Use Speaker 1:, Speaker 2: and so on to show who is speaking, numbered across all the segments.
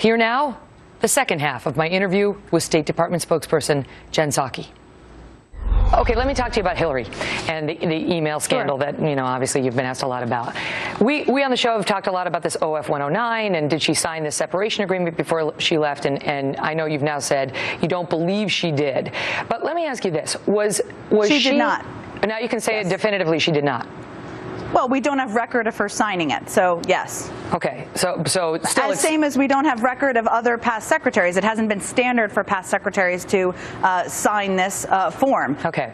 Speaker 1: Here now, the second half of my interview with State Department spokesperson Jen Psaki. Okay, let me talk to you about Hillary and the email scandal that, obviously you've been asked a lot about. We on the show have talked a lot about this OF 109 and did she sign this separation agreement before she left? And I know you've now said you don't believe she did. But let me ask you this. Was she
Speaker 2: did not.
Speaker 1: But now you can say it definitively she did not.
Speaker 2: Well, we don't have record of her signing it, so yes.
Speaker 1: Okay, so still it's
Speaker 2: same as we don't have record of other past secretaries. It hasn't been standard for past secretaries to sign this form.
Speaker 1: Okay,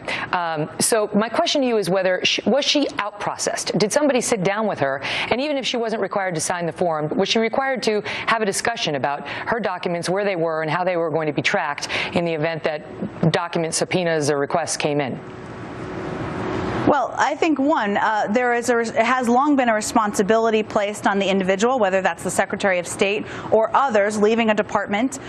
Speaker 1: so my question to you is whether was she out-processed? Did somebody sit down with her, and even if she wasn't required to sign the form, was she required to have a discussion about her documents, where they were, and how they were going to be tracked in the event that document subpoenas or requests came in?
Speaker 2: Well, I think it has long been a responsibility placed on the individual, whether that's the Secretary of State or others leaving a department,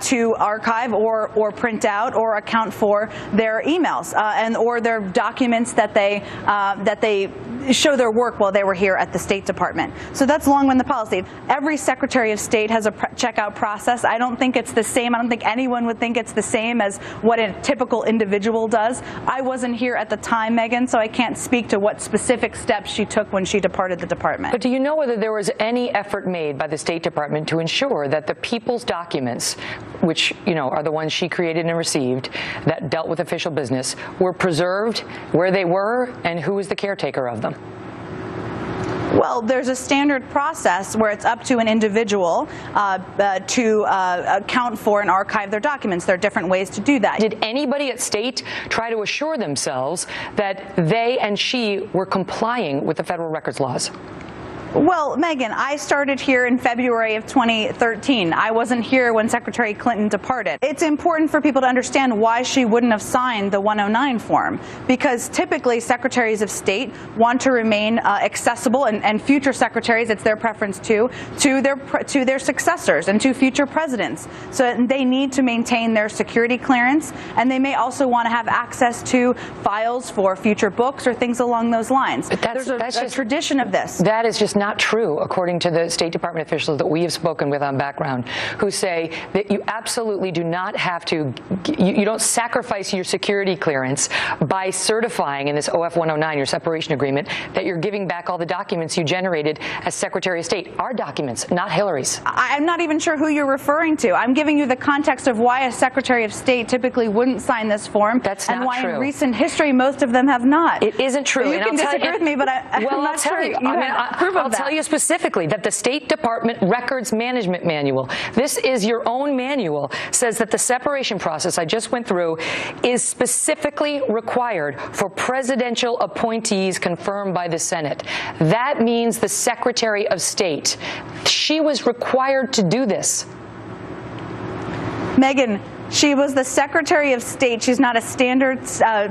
Speaker 2: to archive or print out or account for their emails or their documents that they show their work while they were here at the State Department. So that's long been the policy. Every Secretary of State has a checkout process. I don't think it's the same. I don't think anyone would think it's the same as what a typical individual does. I wasn't here at the time, Megyn, so I can't speak to what specific steps she took when she departed the department.
Speaker 1: But do you know whether there was any effort made by the State Department to ensure that the people's documents, which are the ones she created and received that dealt with official business, were preserved, where they were, and who was the caretaker of them?
Speaker 2: Well, there's a standard process where it's up to an individual to account for and archive their documents. There are different ways to do that.
Speaker 1: Did anybody at State try to assure themselves that they and she were complying with the federal records laws?
Speaker 2: Well, Megyn, I started here in February of 2013. I wasn't here when Secretary Clinton departed. It's important for people to understand why she wouldn't have signed the 109 form, because typically secretaries of state want to remain accessible, and future secretaries, it's their preference too, to their successors and to future presidents. So they need to maintain their security clearance, and they may also want to have access to files for future books or things along those lines.
Speaker 1: But
Speaker 2: there's a tradition of this.
Speaker 1: That is just not true, according to the State Department officials that we have spoken with on background, who say that you absolutely do not have to, you don't sacrifice your security clearance by certifying in this OF 109, your separation agreement, that you're giving back all the documents you generated as Secretary of State. Our documents, not Hillary's.
Speaker 2: I'm not even sure who you're referring to. I'm giving you the context of why a Secretary of State typically wouldn't sign this form.
Speaker 1: That's not
Speaker 2: and why
Speaker 1: true.
Speaker 2: In recent history most of them have not.
Speaker 1: It isn't true.
Speaker 2: Well, you can disagree with me, but I'm not sure you have proof of that.
Speaker 1: I'll tell you specifically that the State Department Records Management Manual, this is your own manual, says that the separation process I just went through is specifically required for presidential appointees confirmed by the Senate. That means the Secretary of State. She was required to do this.
Speaker 2: Megyn, she was the Secretary of State. She's not a standard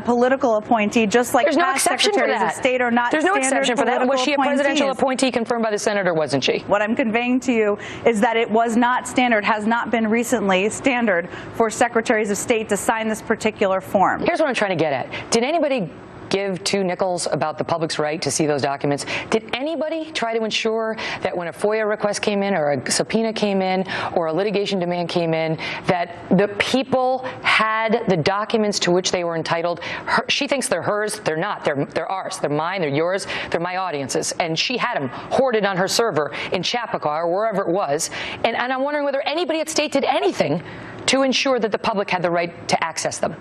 Speaker 2: political appointee, just like
Speaker 1: There's no
Speaker 2: past
Speaker 1: exception for
Speaker 2: secretaries
Speaker 1: that.
Speaker 2: of state are not
Speaker 1: There's no
Speaker 2: standard
Speaker 1: exception for that. Was she a presidential
Speaker 2: appointees.
Speaker 1: appointee confirmed by the Senate, or wasn't she?
Speaker 2: What I'm conveying to you is that it was not standard, has not been recently standard for secretaries of state to sign this particular form.
Speaker 1: Here's what I'm trying to get at. Did anybody give two nickels about the public's right to see those documents? Did anybody try to ensure that when a FOIA request came in or a subpoena came in or a litigation demand came in, that the people had the documents to which they were entitled? She thinks they're hers. They're not. They're ours. They're mine. They're yours. They're my audience's. And she had them hoarded on her server in Chappaqua or wherever it was. And I'm wondering whether anybody at State did anything to ensure that the public had the right to access them.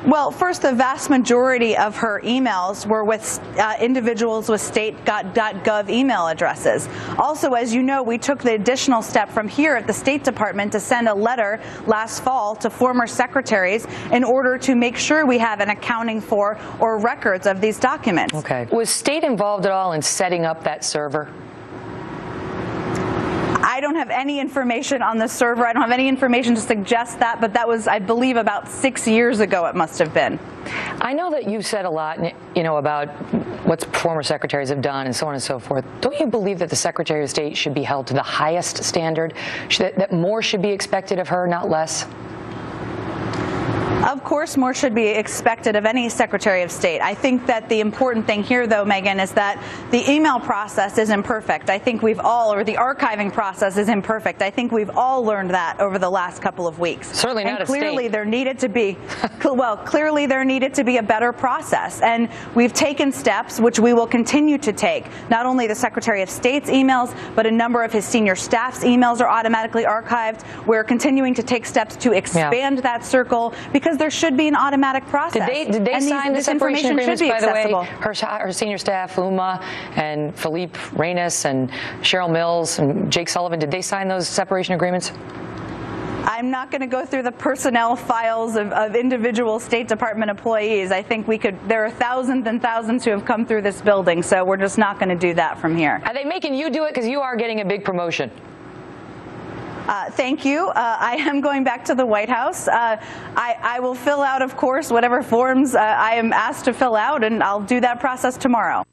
Speaker 2: Well, first, the vast majority of her emails were with individuals with state.gov email addresses. Also, as you know, we took the additional step from here at the State Department to send a letter last fall to former secretaries in order to make sure we have an accounting for or records of these documents.
Speaker 1: Okay. Was State involved at all in setting up that server?
Speaker 2: I don't have any information on the server. I don't have any information to suggest that, but that was, I believe, about 6 years ago it must have been.
Speaker 1: I know that you said a lot, about what former secretaries have done and so on and so forth. Don't you believe that the Secretary of State should be held to the highest standard, that more should be expected of her, not less?
Speaker 2: Of course, more should be expected of any Secretary of State. I think that the important thing here, though, Megyn, is that the email process is imperfect. I think we've all, or the archiving process is imperfect. I think we've all learned that over the last couple of weeks.
Speaker 1: Certainly not
Speaker 2: and clearly
Speaker 1: state.
Speaker 2: There needed to be, well, clearly there needed to be a better process. And we've taken steps, which we will continue to take. Not only the Secretary of State's emails, but a number of his senior staff's emails are automatically archived. We're continuing to take steps to expand that circle, because there should be an automatic process.
Speaker 1: Did they sign the separation agreements, by the way?
Speaker 2: Accessible.
Speaker 1: Her senior staff, Uma and Philippe Reynes and Cheryl Mills and Jake Sullivan, did they sign those separation agreements?
Speaker 2: I'm not going to go through the personnel files of individual State Department employees. I think there are thousands and thousands who have come through this building, so we're just not going to do that from here.
Speaker 1: Are they making you do it? Because you are getting a big promotion.
Speaker 2: Thank you. I am going back to the White House. I will fill out, of course, whatever forms I am asked to fill out, and I'll do that process tomorrow.